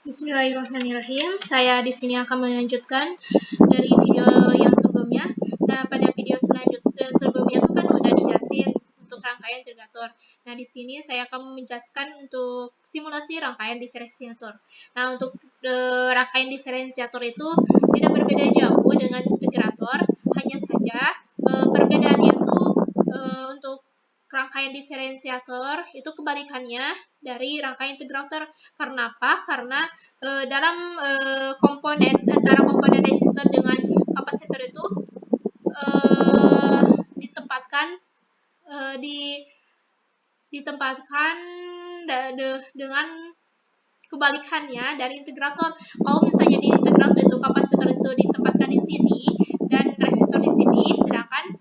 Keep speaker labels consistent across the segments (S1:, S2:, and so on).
S1: Bismillahirrahmanirrahim. Saya di sini akan melanjutkan dari video yang sebelumnya. Nah, pada video sebelumnya itu kan udah dijelasin untuk rangkaian integrator. Nah, di sini saya akan menjelaskan untuk simulasi rangkaian diferensiator. Nah, untuk rangkaian diferensiator itu tidak berbeda jauh dengan integrator, hanya saja perbedaannya itu untuk rangkaian diferensiator itu kebalikannya dari rangkaian integrator. Karena apa? Karena dalam komponen antara komponen resistor dengan kapasitor itu ditempatkan dengan kebalikannya dari integrator. Kalau misalnya di integrator itu kapasitor itu ditempatkan di sini dan resistor di sini, sedangkan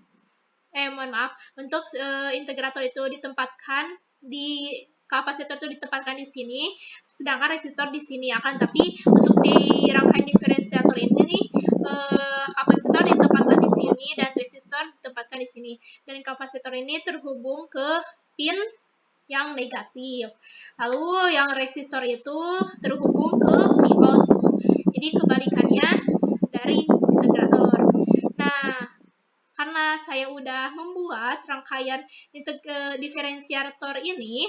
S1: untuk integrator itu ditempatkan di kapasitor itu ditempatkan di sini, sedangkan resistor di sini. Akan tapi untuk di rangkaian diferensiator ini nih, kapasitor ditempatkan di sini dan resistor ditempatkan di sini. Dan kapasitor ini terhubung ke pin yang negatif. Lalu yang resistor itu terhubung ke Vout. Jadi kebalikannya dari integrator. Nah, karena saya udah membuat rangkaian diferensiator ini,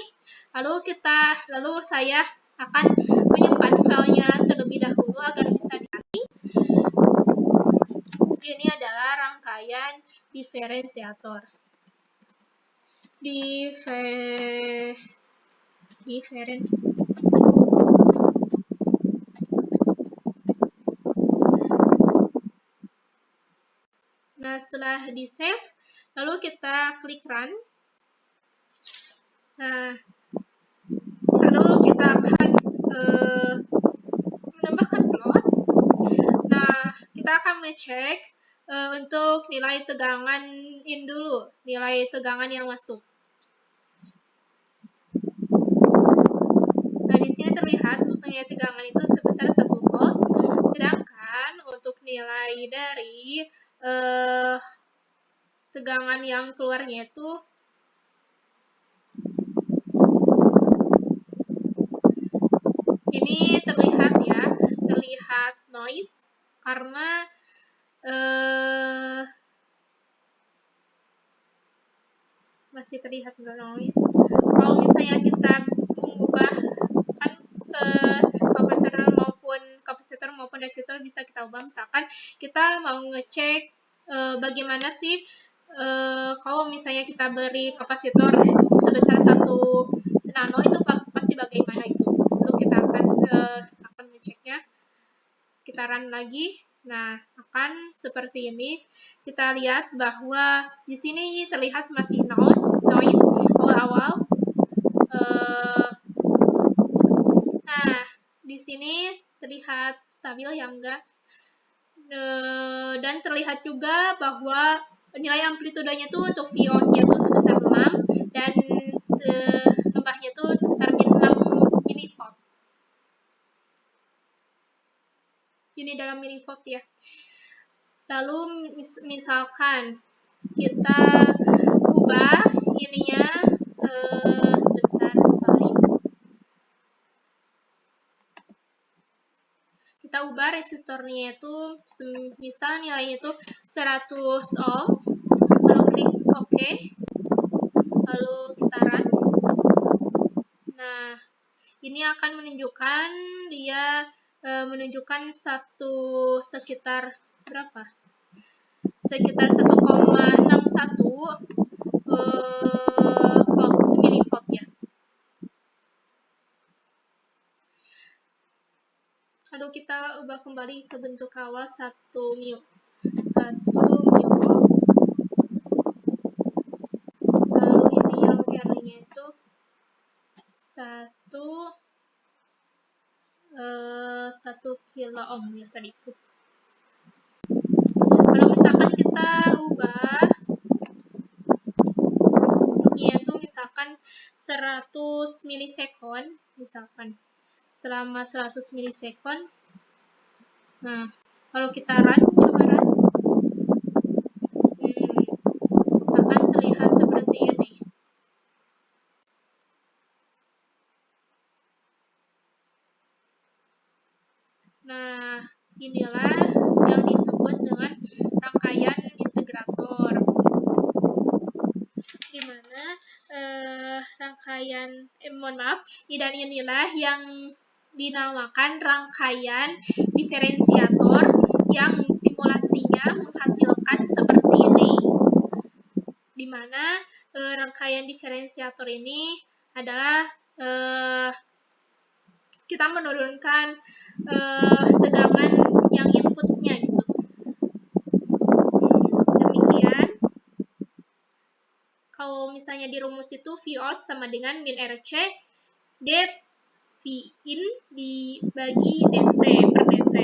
S1: lalu saya akan menyimpan filenya terlebih dahulu agar bisa dilihat. Ini adalah rangkaian diferensiator. Nah, setelah di save, lalu kita klik run. Nah, lalu kita akan menambahkan plot. Nah, kita akan ngecek untuk nilai tegangan dulu, nilai tegangan yang masuk. Nah, di sini terlihat untuk nilai tegangan itu sebesar 1 volt, sedangkan untuk nilai dari tegangan yang keluarnya itu ini terlihat noise karena masih terlihat noise. Kalau misalnya kita mengubah kan ke kapasitor maupun resistor bisa kita ubah. Misalkan kita mau ngecek bagaimana sih kalau misalnya kita beri kapasitor sebesar 1 nano itu pasti bagaimana itu. Lalu kita akan ngeceknya. Kita run lagi. Nah, akan seperti ini. Kita lihat bahwa di sini terlihat masih noise awal-awal. Nah, di sini terlihat stabil ya enggak. Dan terlihat juga bahwa nilai amplitudanya itu untuk Vout-nya itu sebesar 6 dan lembahnya itu sebesar 6 milivolt. Ini dalam milivolt ya. Lalu misalkan kita ubah ininya sebentar, kita ubah resistornya itu misal nilainya itu 100 ohm, lalu klik OK, lalu kita run. Nah, ini akan menunjukkan sekitar berapa? Sekitar 1,61 milivolt ya. Lalu kita ubah kembali ke bentuk awal 1 mil. Lalu ini yang R-nya itu 1 kilo ohm ya tadi itu. Lalu misalkan kita ubah untuknya itu misalkan 100 milisekon, misalkan selama 100 milisekon. Nah, kalau kita run, coba run, akan terlihat seperti ini. Nah, inilah yang disebut dengan rangkaian integrator, di mana dan inilah yang dinamakan rangkaian diferensiator yang simulasinya menghasilkan seperti ini, di mana rangkaian diferensiator ini adalah kita menurunkan tegangan yang inputnya gitu. Demikian. Kalau misalnya di rumus itu V out sama dengan min RC D V in dibagi dt per dt.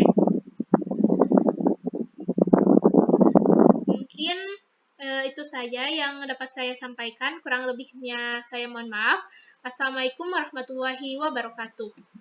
S1: Mungkin itu saja yang dapat saya sampaikan. Kurang lebihnya saya mohon maaf. Assalamualaikum warahmatullahi wabarakatuh.